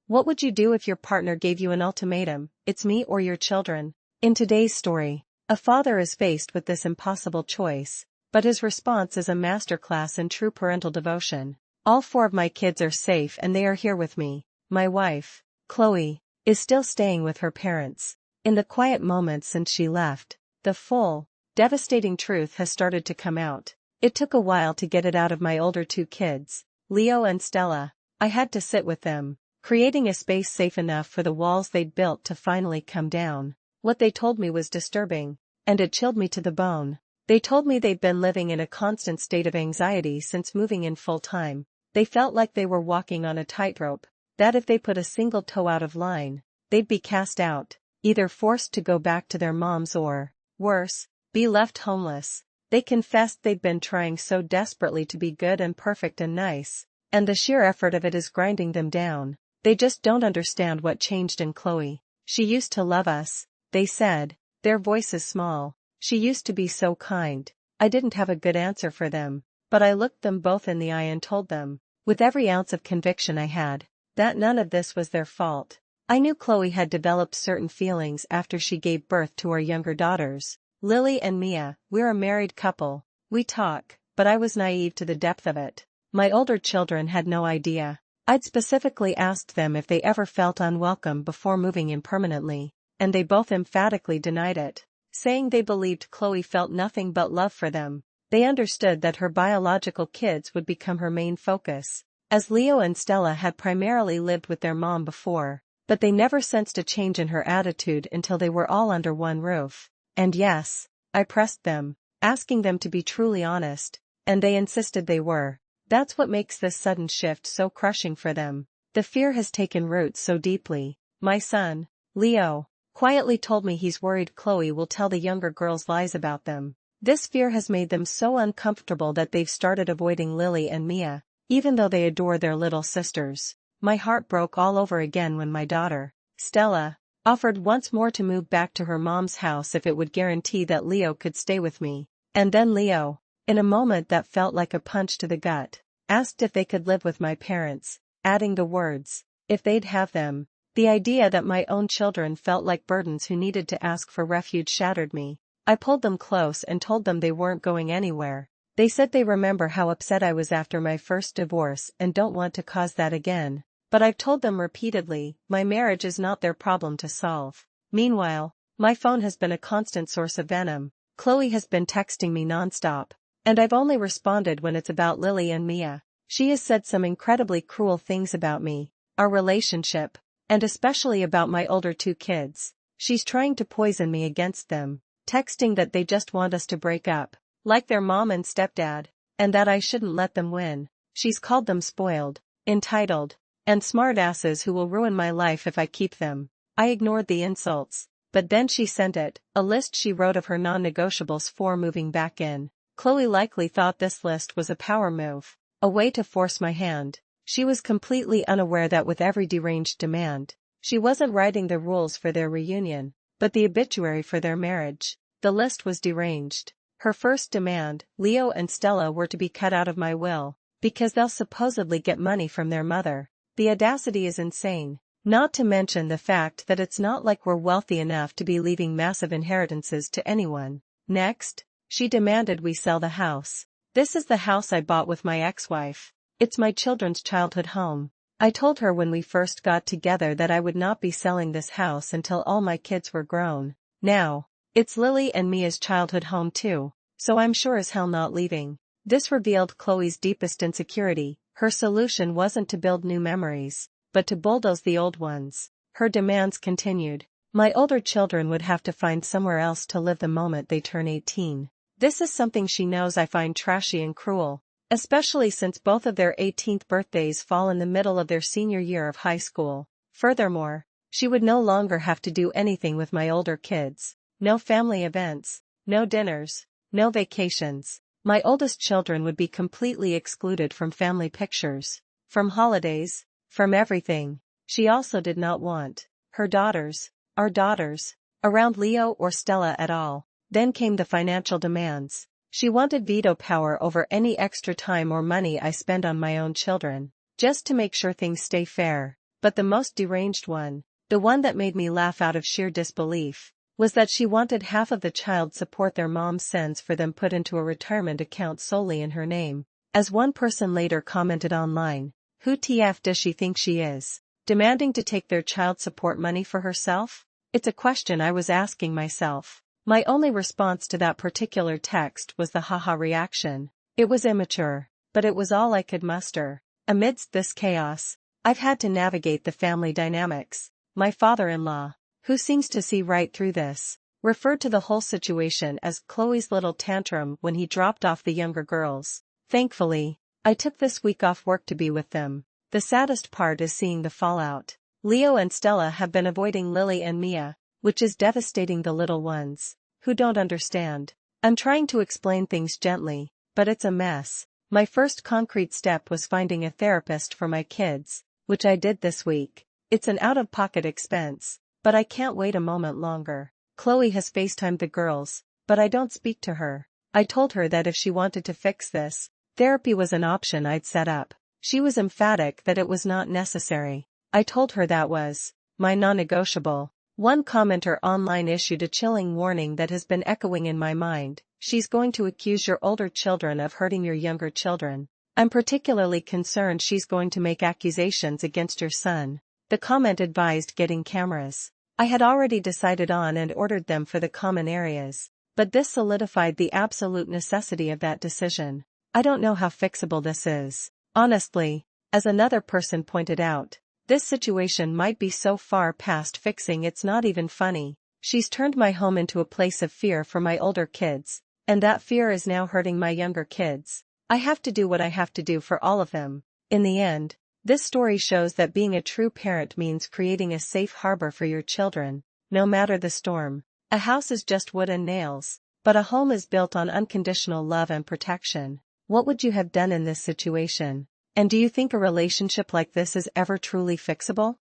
What would you do if your partner gave you an ultimatum, it's me or your children? In today's story, a father is faced with this impossible choice, but his response is a masterclass in true parental devotion. All 4 of my kids are safe and they are here with me. My wife, Chloe, is still staying with her parents. In the quiet moments since she left, the full, devastating truth has started to come out. It took a while to get it out of my older 2 kids, Leo and Stella. I had to sit with them, creating a space safe enough for the walls they'd built to finally come down. What they told me was disturbing, and it chilled me to the bone. They told me they'd been living in a constant state of anxiety since moving in full-time. They felt like they were walking on a tightrope, that if they put a single toe out of line, they'd be cast out, either forced to go back to their moms or, worse, be left homeless. They confessed they'd been trying so desperately to be good and perfect and nice, and the sheer effort of it is grinding them down. They just don't understand what changed in Chloe. She used to love us, they said, their voices small. She used to be so kind. I didn't have a good answer for them, but I looked them both in the eye and told them, with every ounce of conviction I had, that none of this was their fault. I knew Chloe had developed certain feelings after she gave birth to our younger daughters, Lily and Mia. We're a married couple. We talk, but I was naive to the depth of it. My older children had no idea. I'd specifically asked them if they ever felt unwelcome before moving in permanently, and they both emphatically denied it, saying they believed Chloe felt nothing but love for them. They understood that her biological kids would become her main focus, as Leo and Stella had primarily lived with their mom before, but they never sensed a change in her attitude until they were all under one roof. And yes, I pressed them, asking them to be truly honest, and they insisted they were. That's what makes this sudden shift so crushing for them. The fear has taken root so deeply. My son, Leo, quietly told me he's worried Chloe will tell the younger girls lies about them. This fear has made them so uncomfortable that they've started avoiding Lily and Mia, even though they adore their little sisters. My heart broke all over again when my daughter, Stella, offered once more to move back to her mom's house if it would guarantee that Leo could stay with me. And then Leo, in a moment that felt like a punch to the gut, asked if they could live with my parents, adding the words, if they'd have them. The idea that my own children felt like burdens who needed to ask for refuge shattered me. I pulled them close and told them they weren't going anywhere. They said they remember how upset I was after my first divorce and don't want to cause that again. But I've told them repeatedly, my marriage is not their problem to solve. Meanwhile, my phone has been a constant source of venom. Chloe has been texting me nonstop, and I've only responded when it's about Lily and Mia. She has said some incredibly cruel things about me, our relationship, and especially about my older 2 kids. She's trying to poison me against them, texting that they just want us to break up, like their mom and stepdad, and that I shouldn't let them win. She's called them spoiled, entitled, and smartasses who will ruin my life if I keep them. I ignored the insults, but then she sent it, a list she wrote of her non-negotiables for moving back in. Chloe likely thought this list was a power move, a way to force my hand. She was completely unaware that with every deranged demand, she wasn't writing the rules for their reunion, but the obituary for their marriage. The list was deranged. Her first demand, Leo and Stella were to be cut out of my will, because they'll supposedly get money from their mother. The audacity is insane, not to mention the fact that it's not like we're wealthy enough to be leaving massive inheritances to anyone. Next, she demanded we sell the house. This is the house I bought with my ex-wife. It's my children's childhood home. I told her when we first got together that I would not be selling this house until all my kids were grown. Now, it's Lily and Mia's childhood home too, so I'm sure as hell not leaving. This revealed Chloe's deepest insecurity. Her solution wasn't to build new memories, but to bulldoze the old ones. Her demands continued. My older children would have to find somewhere else to live the moment they turn 18. This is something she knows I find trashy and cruel, especially since both of their 18th birthdays fall in the middle of their senior year of high school. Furthermore, she would no longer have to do anything with my older kids. No family events, no dinners, no vacations. My oldest children would be completely excluded from family pictures, from holidays, from everything. She also did not want her daughters, our daughters, around Leo or Stella at all. Then came the financial demands. She wanted veto power over any extra time or money I spend on my own children, just to make sure things stay fair. but the most deranged one, the one that made me laugh out of sheer disbelief, was that she wanted half of the child support their mom sends for them put into a retirement account solely in her name. As one person later commented online, "Who TF does she think she is? Demanding to take their child support money for herself?" It's a question I was asking myself. My only response to that particular text was the haha reaction. It was immature, but it was all I could muster. Amidst this chaos, I've had to navigate the family dynamics. My father-in-law, who seems to see right through this, referred to the whole situation as Chloe's little tantrum when he dropped off the younger girls. Thankfully, I took this week off work to be with them. The saddest part is seeing the fallout. Leo and Stella have been avoiding Lily and Mia, which is devastating the little ones, who don't understand. I'm trying to explain things gently, but it's a mess. My first concrete step was finding a therapist for my kids, which I did this week. It's an out-of-pocket expense, but I can't wait a moment longer. Chloe has FaceTimed the girls, but I don't speak to her. I told her that if she wanted to fix this, therapy was an option I'd set up. She was emphatic that it was not necessary. I told her that was my non-negotiable. One commenter online issued a chilling warning that has been echoing in my mind. She's going to accuse your older children of hurting your younger children. I'm particularly concerned she's going to make accusations against your son. The comment advised getting cameras. I had already decided on and ordered them for the common areas, but this solidified the absolute necessity of that decision. I don't know how fixable this is. Honestly, as another person pointed out, this situation might be so far past fixing it's not even funny. She's turned my home into a place of fear for my older kids, and that fear is now hurting my younger kids. I have to do what I have to do for all of them. In the end, this story shows that being a true parent means creating a safe harbor for your children, no matter the storm. A house is just wood and nails, but a home is built on unconditional love and protection. What would you have done in this situation? And do you think a relationship like this is ever truly fixable?